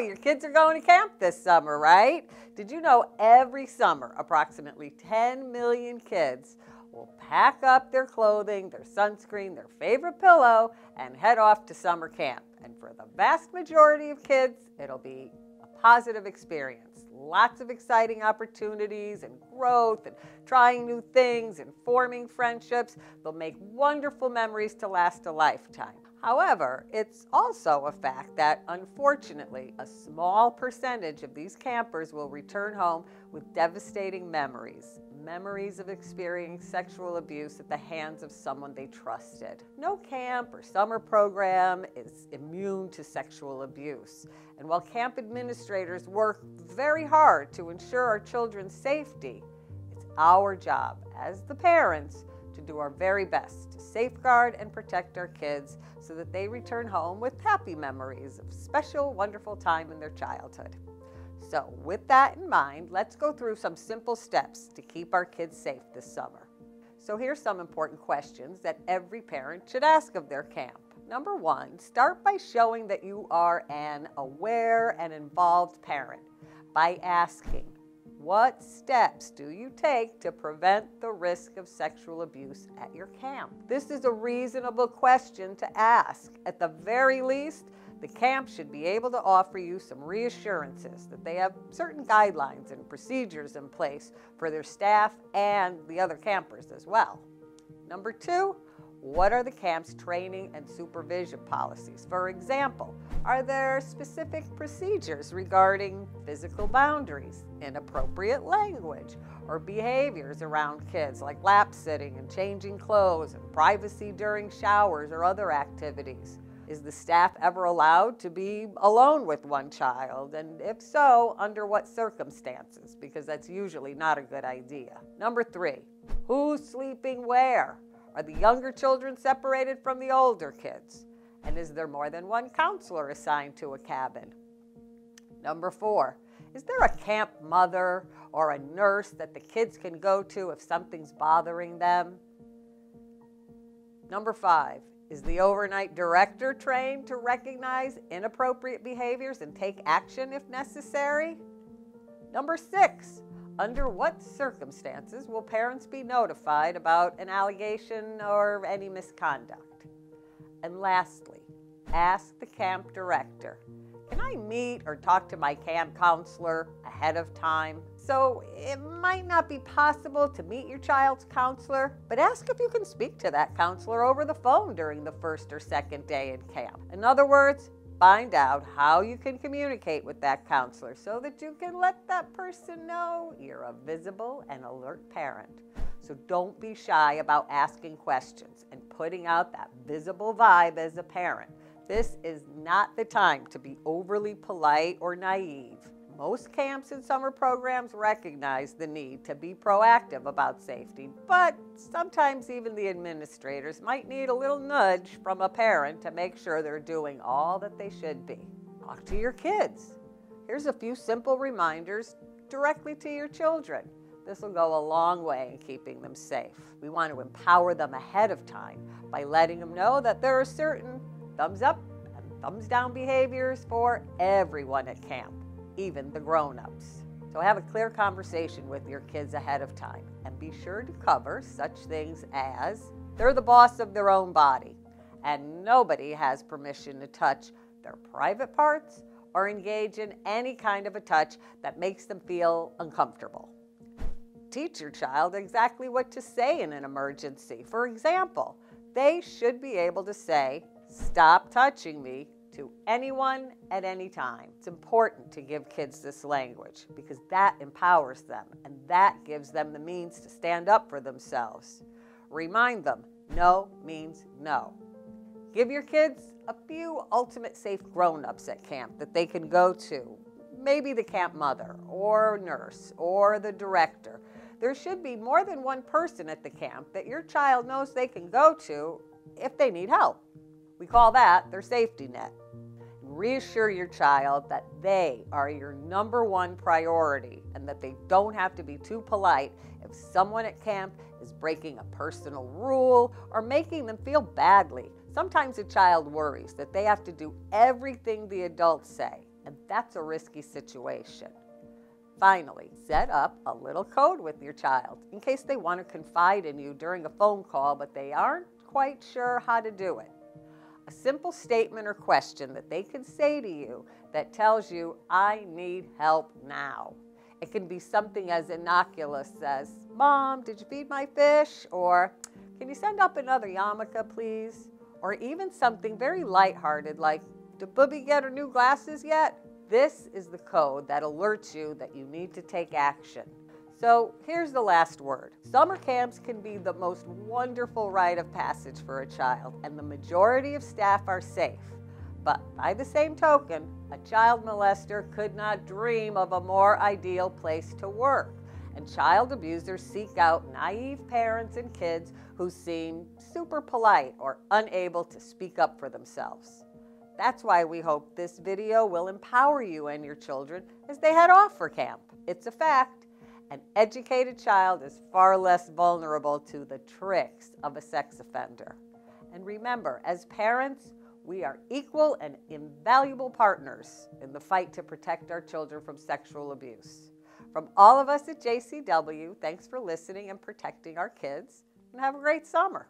your kids are going to camp this summer, right? Did you know every summer approximately 10 million kids will pack up their clothing, their sunscreen, their favorite pillow, and head off to summer camp? And for the vast majority of kids, it'll be a positive experience. Lots of exciting opportunities and growth and trying new things and forming friendships. They'll make wonderful memories to last a lifetime. However, it's also a fact that, unfortunately, a small percentage of these campers will return home with devastating memories. Memories of experiencing sexual abuse at the hands of someone they trusted. No camp or summer program is immune to sexual abuse. And while camp administrators work very hard to ensure our children's safety, it's our job as the parents to do our very best to safeguard and protect our kids so that they return home with happy memories of special, wonderful time in their childhood. So with that in mind, let's go through some simple steps to keep our kids safe this summer. So here's some important questions that every parent should ask of their camp. Number one, start by showing that you are an aware and involved parent by asking, what steps do you take to prevent the risk of sexual abuse at your camp? This is a reasonable question to ask. At the very least, the camp should be able to offer you some reassurances that they have certain guidelines and procedures in place for their staff and the other campers as well. Number two, what are the camp's training and supervision policies? For example, are there specific procedures regarding physical boundaries, inappropriate language, or behaviors around kids like lap sitting and changing clothes and privacy during showers or other activities? Is the staff ever allowed to be alone with one child? And if so, under what circumstances? Because that's usually not a good idea. Number three, who's sleeping where? Are the younger children separated from the older kids? And is there more than one counselor assigned to a cabin? Number four, is there a camp mother or a nurse that the kids can go to if something's bothering them? Number five, is the overnight director trained to recognize inappropriate behaviors and take action if necessary? Number six, under what circumstances will parents be notified about an allegation or any misconduct? And lastly, ask the camp director, can I meet or talk to my camp counselor ahead of time? So it might not be possible to meet your child's counselor, but ask if you can speak to that counselor over the phone during the first or second day in camp. In other words, find out how you can communicate with that counselor so that you can let that person know you're a visible and alert parent. So don't be shy about asking questions and putting out that visible vibe as a parent. This is not the time to be overly polite or naive. Most camps and summer programs recognize the need to be proactive about safety, but sometimes even the administrators might need a little nudge from a parent to make sure they're doing all that they should be. Talk to your kids. Here's a few simple reminders directly to your children. This will go a long way in keeping them safe. We want to empower them ahead of time by letting them know that there are certain thumbs up and thumbs down behaviors for everyone at camp, even the grown-ups. So have a clear conversation with your kids ahead of time and be sure to cover such things as they're the boss of their own body and nobody has permission to touch their private parts or engage in any kind of a touch that makes them feel uncomfortable. Teach your child exactly what to say in an emergency. For example, they should be able to say, "Stop touching me," to anyone at any time. It's important to give kids this language because that empowers them and that gives them the means to stand up for themselves. Remind them, no means no. Give your kids a few ultimate safe grown-ups at camp that they can go to. Maybe the camp mother or nurse or the director. There should be more than one person at the camp that your child knows they can go to if they need help. We call that their safety net. Reassure your child that they are your number one priority and that they don't have to be too polite if someone at camp is breaking a personal rule or making them feel badly. Sometimes a child worries that they have to do everything the adults say, and that's a risky situation. Finally, set up a little code with your child in case they want to confide in you during a phone call, but they aren't quite sure how to do it. A simple statement or question that they can say to you that tells you, I need help now. It can be something as innocuous as, Mom, did you feed my fish? Or, can you send up another yarmulke, please? Or even something very lighthearted like, did Booby get her new glasses yet? This is the code that alerts you that you need to take action. So here's the last word. Summer camps can be the most wonderful rite of passage for a child, and the majority of staff are safe. But by the same token, a child molester could not dream of a more ideal place to work. And child abusers seek out naive parents and kids who seem super polite or unable to speak up for themselves. That's why we hope this video will empower you and your children as they head off for camp. It's a fact. An educated child is far less vulnerable to the tricks of a sex offender. And remember, as parents, we are equal and invaluable partners in the fight to protect our children from sexual abuse. From all of us at JCW, thanks for listening and protecting our kids, and have a great summer.